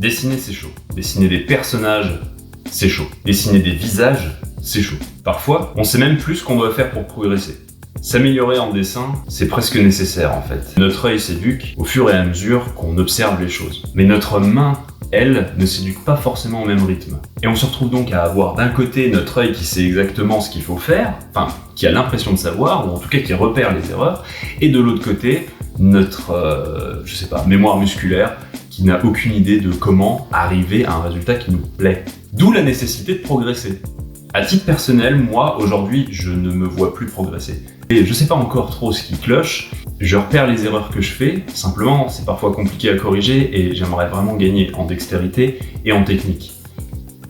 Dessiner, c'est chaud. Dessiner des personnages, c'est chaud. Dessiner des visages, c'est chaud. Parfois, on sait même plus ce qu'on doit faire pour progresser. S'améliorer en dessin, c'est presque nécessaire en fait. Notre œil s'éduque au fur et à mesure qu'on observe les choses. Mais notre main, elle, ne s'éduque pas forcément au même rythme. Et on se retrouve donc à avoir d'un côté notre œil qui sait exactement ce qu'il faut faire, enfin, qui a l'impression de savoir, ou en tout cas qui repère les erreurs, et de l'autre côté, notre, mémoire musculaire, qui n'a aucune idée de comment arriver à un résultat qui nous plaît. D'où la nécessité de progresser. À titre personnel, moi, aujourd'hui, je ne me vois plus progresser. Et je sais pas encore trop ce qui cloche, je repère les erreurs que je fais, simplement, c'est parfois compliqué à corriger et j'aimerais vraiment gagner en dextérité et en technique.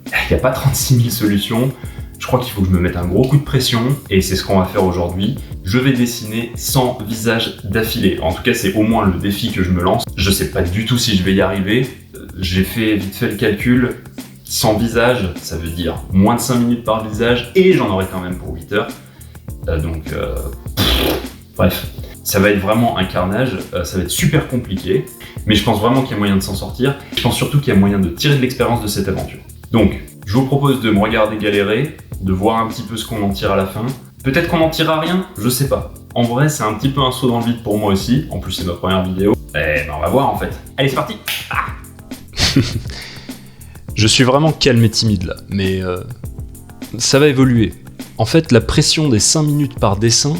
Il n'y a pas 36 000 solutions, je crois qu'il faut que je me mette un gros coup de pression et c'est ce qu'on va faire aujourd'hui. Je vais dessiner 100 visages d'affilée, en tout cas c'est au moins le défi que je me lance. Je sais pas du tout si je vais y arriver, j'ai vite fait le calcul. 100 visages, ça veut dire moins de 5 minutes par visage et j'en aurai quand même pour 8 heures. Bref, ça va être vraiment un carnage, ça va être super compliqué, mais je pense vraiment qu'il y a moyen de s'en sortir. Je pense surtout qu'il y a moyen de tirer de l'expérience de cette aventure. Donc, je vous propose de me regarder galérer, de voir un petit peu ce qu'on en tire à la fin. Peut-être qu'on n'en tirera rien, je sais pas. En vrai, c'est un petit peu un saut dans le vide pour moi aussi. En plus, c'est ma première vidéo. On va voir en fait. Allez, c'est parti. Je suis vraiment calme et timide là, mais ça va évoluer. En fait, la pression des 5 minutes par dessin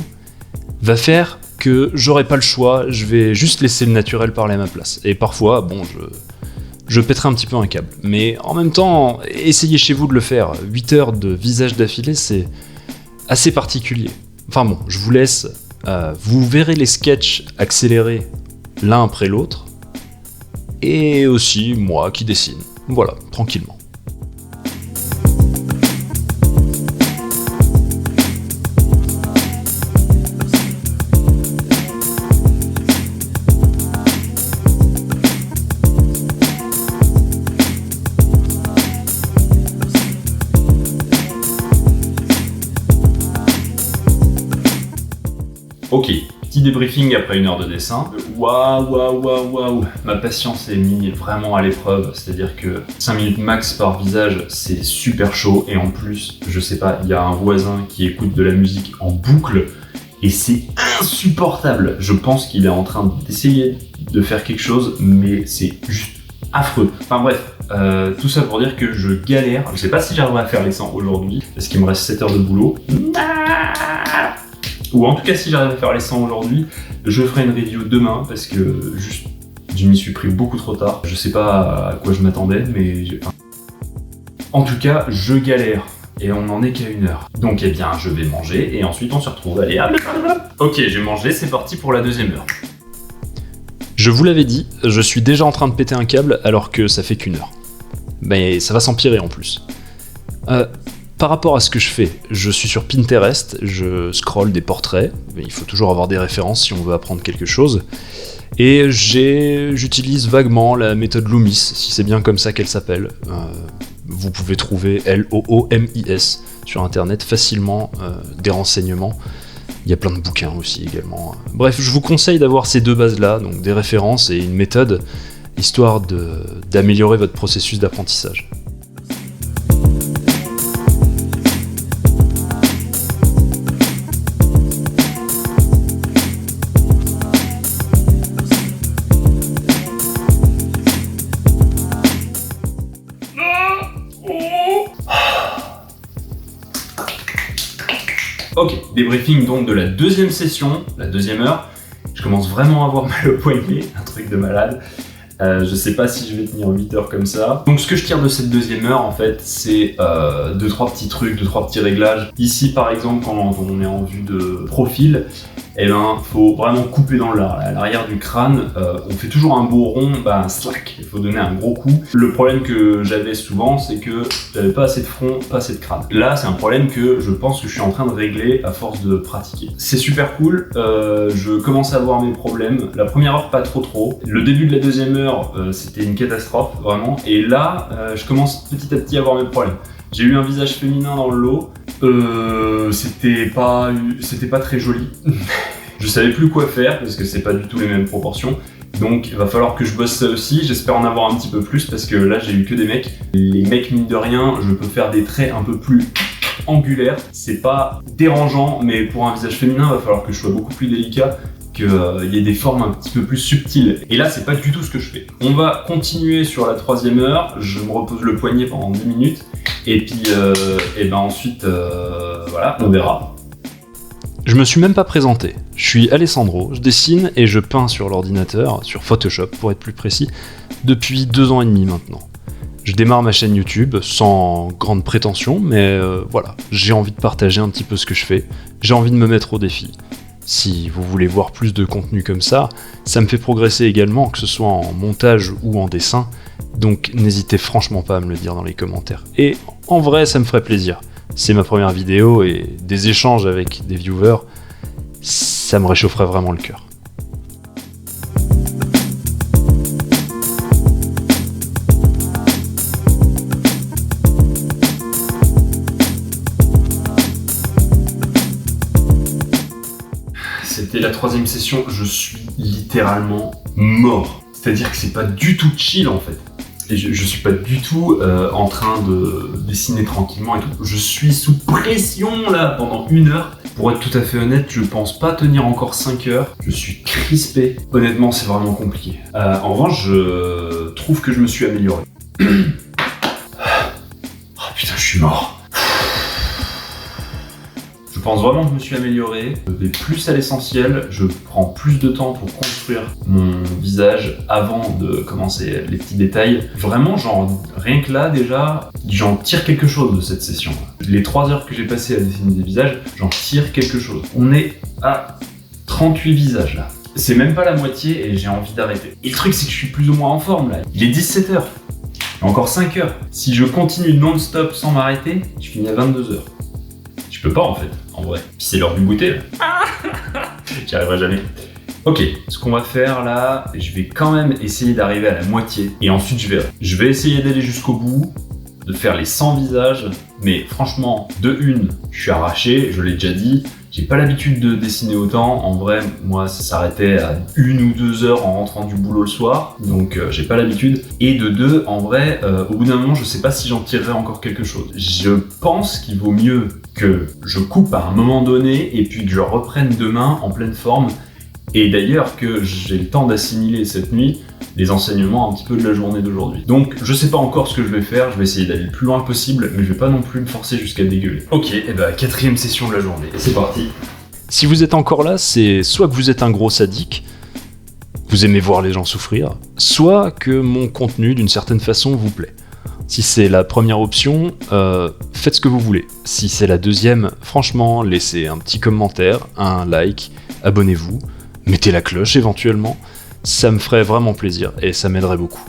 va faire que j'aurai pas le choix, je vais juste laisser le naturel parler à ma place. Et parfois, bon, je pèterai un petit peu un câble. Mais en même temps, essayez chez vous de le faire. 8 heures de visage d'affilée, c'est assez particulier. Enfin bon, je vous laisse. Vous verrez les sketchs accélérés l'un après l'autre. Et aussi moi qui dessine. Voilà, tranquillement. Ok, petit débriefing après 1 heure de dessin. Waouh, ma patience est mise vraiment à l'épreuve, c'est-à-dire que 5 minutes max par visage, c'est super chaud, et en plus, je sais pas, il y a un voisin qui écoute de la musique en boucle, et c'est insupportable. Je pense qu'il est en train d'essayer de faire quelque chose, mais c'est juste affreux. Enfin bref, tout ça pour dire que je galère. Je sais pas si j'arriverai à faire les 100 aujourd'hui, parce qu'il me reste 7 heures de boulot. Ou en tout cas, si j'arrive à faire les 100 aujourd'hui, je ferai une review demain parce que juste, je m'y suis pris beaucoup trop tard. Je sais pas à quoi je m'attendais, mais en tout cas, je galère et on n'en est qu'à 1 heure. Donc, eh bien, je vais manger et ensuite on se retrouve. Allez, hop. Ok, j'ai mangé, c'est parti pour la 2e heure. Je vous l'avais dit, je suis déjà en train de péter un câble alors que ça fait qu'1 heure. Mais ça va s'empirer en plus. Par rapport à ce que je fais, je suis sur Pinterest, je scrolle des portraits, mais il faut toujours avoir des références si on veut apprendre quelque chose, et j'utilise vaguement la méthode Loomis, si c'est bien comme ça qu'elle s'appelle. Vous pouvez trouver Loomis sur internet facilement des renseignements. Il y a plein de bouquins aussi également. Bref, je vous conseille d'avoir ces 2 bases-là, donc des références et une méthode, histoire d'améliorer votre processus d'apprentissage. Ok, débriefing donc de la 2e session, la 2e heure. Je commence vraiment à avoir mal au poignet, un truc de malade. Je sais pas si je vais tenir 8 heures comme ça. Donc ce que je tire de cette 2e heure en fait, c'est 2-3 petits trucs, 2-3 petits réglages. Ici par exemple, quand on est en vue de profil, faut vraiment couper dans l'arrière du crâne. On fait toujours un beau rond, slack, il faut donner un gros coup. Le problème que j'avais souvent, c'est que j'avais pas assez de front, pas assez de crâne. Là, c'est un problème que je pense que je suis en train de régler à force de pratiquer. C'est super cool, je commence à avoir mes problèmes. La première heure, pas trop. Le début de la 2e heure, c'était une catastrophe, vraiment. Et là, je commence petit à petit à avoir mes problèmes. J'ai eu un visage féminin dans le lot, c'était pas très joli. Je savais plus quoi faire parce que c'est pas du tout les mêmes proportions. Donc il va falloir que je bosse ça aussi, j'espère en avoir un petit peu plus parce que là j'ai eu que des mecs. Les mecs mine de rien, je peux faire des traits un peu plus angulaires, c'est pas dérangeant, mais pour un visage féminin il va falloir que je sois beaucoup plus délicat, qu'il y ait des formes un petit peu plus subtiles. Et là c'est pas du tout ce que je fais. On va continuer sur la 3e heure, je me repose le poignet pendant 10 minutes, et puis ensuite voilà, on verra. Je me suis même pas présenté. Je suis Alessandro, je dessine et je peins sur l'ordinateur, sur Photoshop pour être plus précis, depuis 2 ans et demi maintenant. Je démarre ma chaîne YouTube sans grande prétention, mais voilà, j'ai envie de partager un petit peu ce que je fais, j'ai envie de me mettre au défi. Si vous voulez voir plus de contenu comme ça me fait progresser également, que ce soit en montage ou en dessin, donc n'hésitez franchement pas à me le dire dans les commentaires. Et en vrai, ça me ferait plaisir. C'est ma première vidéo et des échanges avec des viewers, ça me réchaufferait vraiment le cœur. C'était la 3e session, je suis littéralement mort. C'est-à-dire que c'est pas du tout chill en fait. Et je suis pas du tout en train de dessiner tranquillement et tout. Je suis sous pression là pendant 1 heure. Pour être tout à fait honnête, je pense pas tenir encore 5 heures. Je suis crispé. Honnêtement, c'est vraiment compliqué. En revanche, je trouve que je me suis amélioré. Oh putain, je suis mort. Je pense vraiment que je me suis amélioré, je vais plus à l'essentiel, je prends plus de temps pour construire mon visage avant de commencer les petits détails. Vraiment, genre, rien que là déjà, j'en tire quelque chose de cette session. Les 3 heures que j'ai passées à dessiner des visages, j'en tire quelque chose. On est à 38 visages là. C'est même pas la moitié et j'ai envie d'arrêter. Et le truc c'est que je suis plus ou moins en forme là. Il est 17 heures. Encore 5 heures. Si je continue non-stop sans m'arrêter, je finis à 22 heures. Je peux pas en fait, en vrai. Puis c'est l'heure du goûter là. J'y arriverai jamais. Ok, ce qu'on va faire là, je vais quand même essayer d'arriver à la moitié. Et ensuite je verrai. Je vais essayer d'aller jusqu'au bout, de faire les 100 visages. Mais franchement, de une, je suis arraché, je l'ai déjà dit. J'ai pas l'habitude de dessiner autant. En vrai, moi, ça s'arrêtait à 1 ou 2 heures en rentrant du boulot le soir. Donc, j'ai pas l'habitude. Et de 2, en vrai, au bout d'un moment, je sais pas si j'en tirerai encore quelque chose. Je pense qu'il vaut mieux que je coupe à un moment donné et puis que je reprenne demain en pleine forme. Et d'ailleurs, que j'ai le temps d'assimiler cette nuit les enseignements un petit peu de la journée d'aujourd'hui. Donc, je sais pas encore ce que je vais faire, je vais essayer d'aller le plus loin possible, mais je vais pas non plus me forcer jusqu'à dégueuler. Ok, et bah 4e session de la journée, et c'est parti. Si vous êtes encore là, c'est soit que vous êtes un gros sadique, vous aimez voir les gens souffrir, soit que mon contenu, d'une certaine façon, vous plaît. Si c'est la première option, faites ce que vous voulez. Si c'est la deuxième, franchement, laissez un petit commentaire, un like, abonnez-vous, mettez la cloche éventuellement. Ça me ferait vraiment plaisir et ça m'aiderait beaucoup.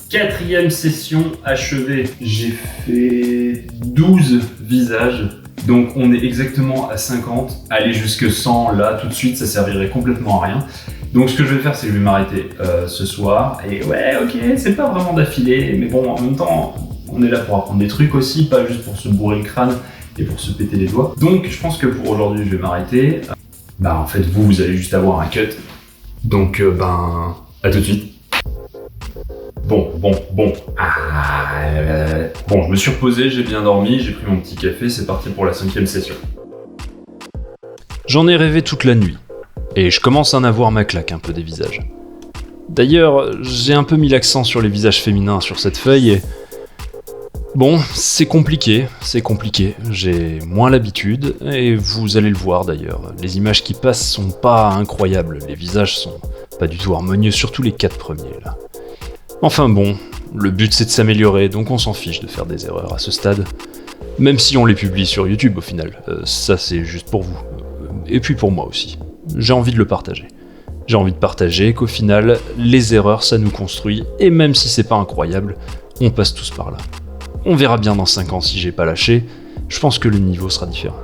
Quatrième session achevée. J'ai fait 12 visages. Donc on est exactement à 50. Aller jusque 100 là tout de suite, ça servirait complètement à rien. Donc ce que je vais faire, c'est que je vais m'arrêter ce soir. Et ouais, ok, c'est pas vraiment d'affilée. Mais bon, en même temps, on est là pour apprendre des trucs aussi, pas juste pour se bourrer le crâne et pour se péter les doigts. Donc je pense que pour aujourd'hui, je vais m'arrêter. Bah en fait, vous allez juste avoir un cut. Donc à tout de suite. Bon. Bon, je me suis reposé, j'ai bien dormi, j'ai pris mon petit café, c'est parti pour la 5e session. J'en ai rêvé toute la nuit, et je commence à en avoir ma claque un peu des visages. D'ailleurs, j'ai un peu mis l'accent sur les visages féminins sur cette feuille, et... Bon, c'est compliqué, j'ai moins l'habitude, et vous allez le voir d'ailleurs, les images qui passent sont pas incroyables, les visages sont pas du tout harmonieux, surtout les 4 premiers là. Enfin bon, le but c'est de s'améliorer, donc on s'en fiche de faire des erreurs à ce stade. Même si on les publie sur YouTube au final, ça c'est juste pour vous. et puis pour moi aussi. J'ai envie de le partager. J'ai envie de partager qu'au final, les erreurs, ça nous construit, et même si c'est pas incroyable, on passe tous par là. On verra bien dans 5 ans si j'ai pas lâché, je pense que le niveau sera différent.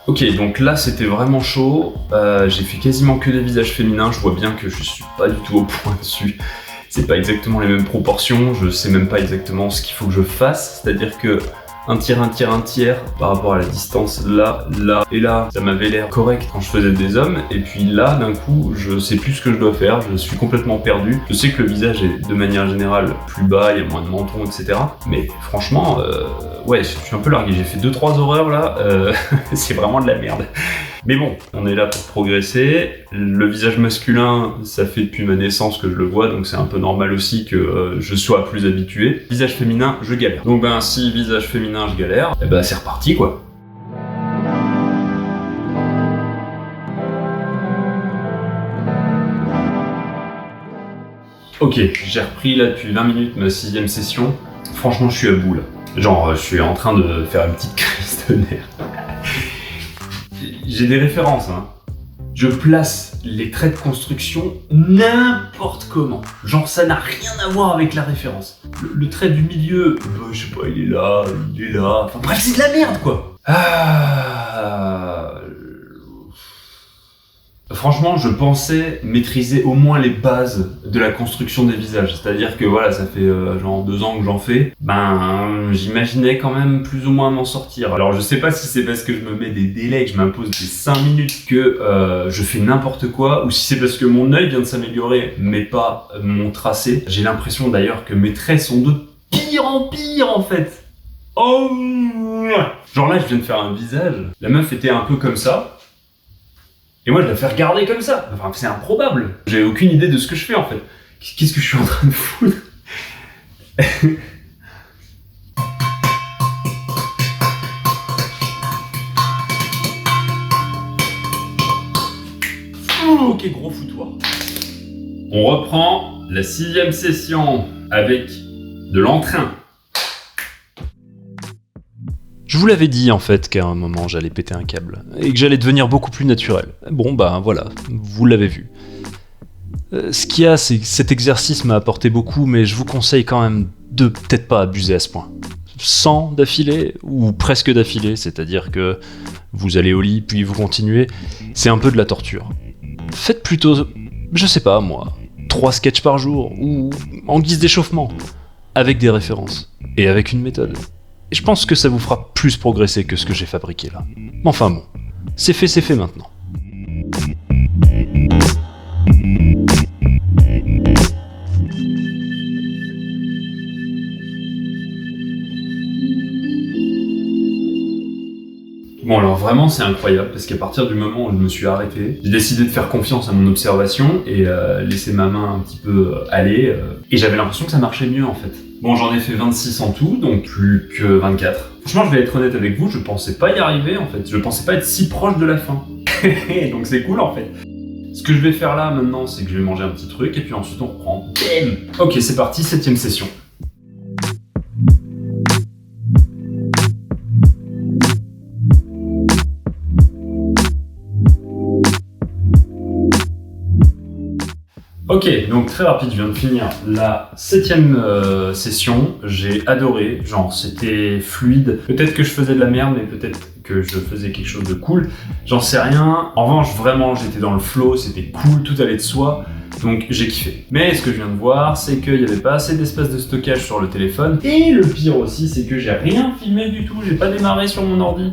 Ok, donc là c'était vraiment chaud, j'ai fait quasiment que des visages féminins, je vois bien que je suis pas du tout au point dessus. C'est pas exactement les mêmes proportions, je sais même pas exactement ce qu'il faut que je fasse, c'est-à-dire que un tiers par rapport à la distance là et là, ça m'avait l'air correct quand je faisais des hommes, et puis là d'un coup je sais plus ce que je dois faire, je suis complètement perdu. Je sais que le visage est de manière générale plus bas, il y a moins de menton, etc. Mais franchement, ouais, je suis un peu largué, j'ai fait 2-3 horreurs là, c'est vraiment de la merde. Mais bon, on est là pour progresser. Le visage masculin, ça fait depuis ma naissance que je le vois, donc c'est un peu normal aussi que je sois plus habitué. Visage féminin, je galère. Donc ben si visage féminin je galère, eh ben c'est reparti quoi. Ok, j'ai repris là depuis 20 minutes ma 6ème session. Franchement, je suis à bout là. Genre, je suis en train de faire une petite crise de nerfs. J'ai des références, hein. Je place les traits de construction n'importe comment. Genre, ça n'a rien à voir avec la référence. Le trait du milieu, je sais pas, il est là. Enfin bref, c'est de la merde, quoi. Franchement, je pensais maîtriser au moins les bases de la construction des visages. C'est-à-dire que voilà, ça fait genre 2 ans que j'en fais. Ben, j'imaginais quand même plus ou moins m'en sortir. Alors je sais pas si c'est parce que je me mets des délais, que je m'impose des 5 minutes que je fais n'importe quoi, ou si c'est parce que mon œil vient de s'améliorer, mais pas mon tracé. J'ai l'impression d'ailleurs que mes traits sont de pire en pire en fait. Oh, genre là, je viens de faire un visage. La meuf était un peu comme ça. Et moi, je la fais regarder comme ça. Enfin, c'est improbable. J'ai aucune idée de ce que je fais, en fait. Qu'est-ce que je suis en train de foutre? Ok, gros foutoir. On reprend la 6ème session avec de l'entrain. Je vous l'avais dit en fait qu'à un moment j'allais péter un câble, et que j'allais devenir beaucoup plus naturel. Bon bah voilà, vous l'avez vu. Ce qu'il y a, c'est que cet exercice m'a apporté beaucoup, mais je vous conseille quand même de peut-être pas abuser à ce point. 100 d'affilée, ou presque d'affilée, c'est-à-dire que vous allez au lit, puis vous continuez, c'est un peu de la torture. Faites plutôt, je sais pas moi, 3 sketchs par jour, ou en guise d'échauffement, avec des références, et avec une méthode. Et je pense que ça vous fera plus progresser que ce que j'ai fabriqué là. Mais enfin bon, c'est fait maintenant. Bon alors vraiment c'est incroyable parce qu'à partir du moment où je me suis arrêté, j'ai décidé de faire confiance à mon observation et laisser ma main un petit peu aller et j'avais l'impression que ça marchait mieux en fait. Bon j'en ai fait 26 en tout, donc plus que 24. Franchement je vais être honnête avec vous, je pensais pas y arriver en fait, je pensais pas être si proche de la fin. Donc c'est cool en fait. Ce que je vais faire là maintenant c'est que je vais manger un petit truc et puis ensuite on reprend. Bam. Ok c'est parti, 7ème session. Ok, donc très rapide, je viens de finir la 7ème session, j'ai adoré, genre c'était fluide, peut-être que je faisais de la merde, mais peut-être que je faisais quelque chose de cool, j'en sais rien, en revanche vraiment j'étais dans le flow, c'était cool, tout allait de soi, donc j'ai kiffé. Mais ce que je viens de voir, c'est qu'il n'y avait pas assez d'espace de stockage sur le téléphone, et le pire aussi, c'est que j'ai rien filmé du tout, j'ai pas démarré sur mon ordi.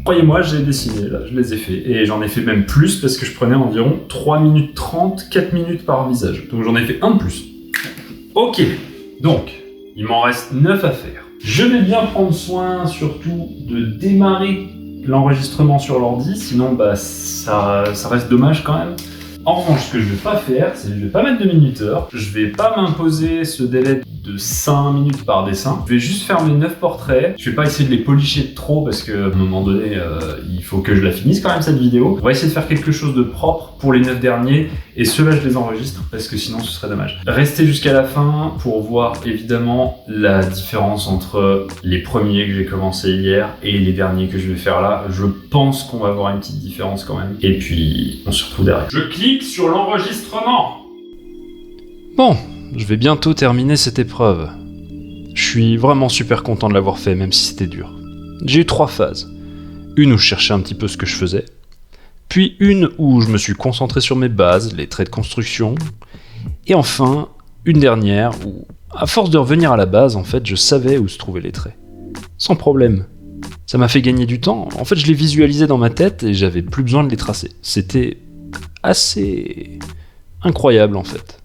Croyez-moi, j'ai dessiné, là, je les ai fait. Et j'en ai fait même plus parce que je prenais environ 3 minutes 30, 4 minutes par visage. Donc j'en ai fait un de plus. Ok, donc, il m'en reste 9 à faire. Je vais bien prendre soin surtout de démarrer l'enregistrement sur l'ordi, sinon ça reste dommage quand même. En revanche, ce que je vais pas faire, c'est que je vais pas mettre de minuteur, je vais pas m'imposer ce délai de 5 minutes par dessin, je vais juste faire mes 9 portraits, je vais pas essayer de les policher de trop parce qu'à un moment donné, il faut que je la finisse quand même cette vidéo. On va essayer de faire quelque chose de propre pour les 9 derniers, et ceux-là je les enregistre parce que sinon ce serait dommage. Restez jusqu'à la fin pour voir évidemment la différence entre les premiers que j'ai commencé hier et les derniers que je vais faire là. Je pense qu'on va avoir une petite différence quand même, et puis on se retrouve derrière. Je clique sur l'enregistrement. Bon, je vais bientôt terminer cette épreuve. Je suis vraiment super content de l'avoir fait, même si c'était dur. J'ai eu 3 phases. Une où je cherchais un petit peu ce que je faisais, puis une où je me suis concentré sur mes bases, les traits de construction, et enfin, une dernière où, à force de revenir à la base, en fait, je savais où se trouvaient les traits. Sans problème. Ça m'a fait gagner du temps. En fait, je les visualisais dans ma tête et j'avais plus besoin de les tracer. C'était assez incroyable, en fait.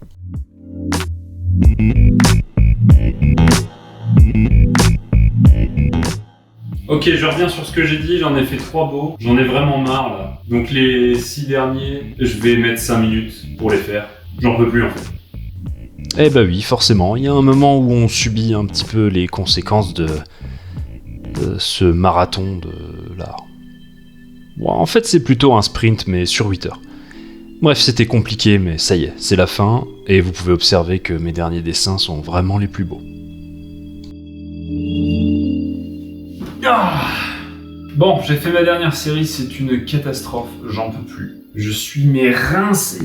Ok, je reviens sur ce que j'ai dit, j'en ai fait 3 beaux, j'en ai vraiment marre là. Donc les 6 derniers, je vais mettre 5 minutes pour les faire. J'en peux plus en fait. Eh bah oui, forcément, il y a un moment où on subit un petit peu les conséquences de ce marathon de l'art. Bon, en fait c'est plutôt un sprint mais sur 8 heures. Bref, c'était compliqué mais ça y est, c'est la fin, et vous pouvez observer que mes derniers dessins sont vraiment les plus beaux. Bon, j'ai fait ma dernière série, c'est une catastrophe, j'en peux plus. Je suis rincé.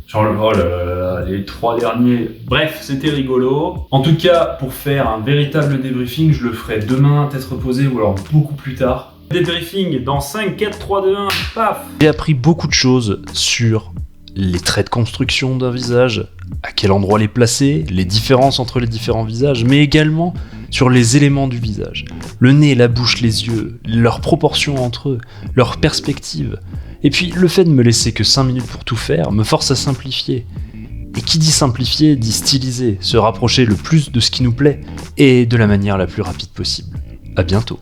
Genre, oh là là, les 3 derniers. Bref, c'était rigolo. En tout cas, pour faire un véritable débriefing, je le ferai demain, tête reposée, ou alors beaucoup plus tard. Débriefing dans 5, 4, 3, 2, 1, paf! J'ai appris beaucoup de choses sur les traits de construction d'un visage, à quel endroit les placer, les différences entre les différents visages, mais également sur les éléments du visage. Le nez, la bouche, les yeux, leurs proportions entre eux, leurs perspectives. Et puis le fait de me laisser que 5 minutes pour tout faire me force à simplifier. Et qui dit simplifier, dit styliser, se rapprocher le plus de ce qui nous plaît, et de la manière la plus rapide possible. À bientôt.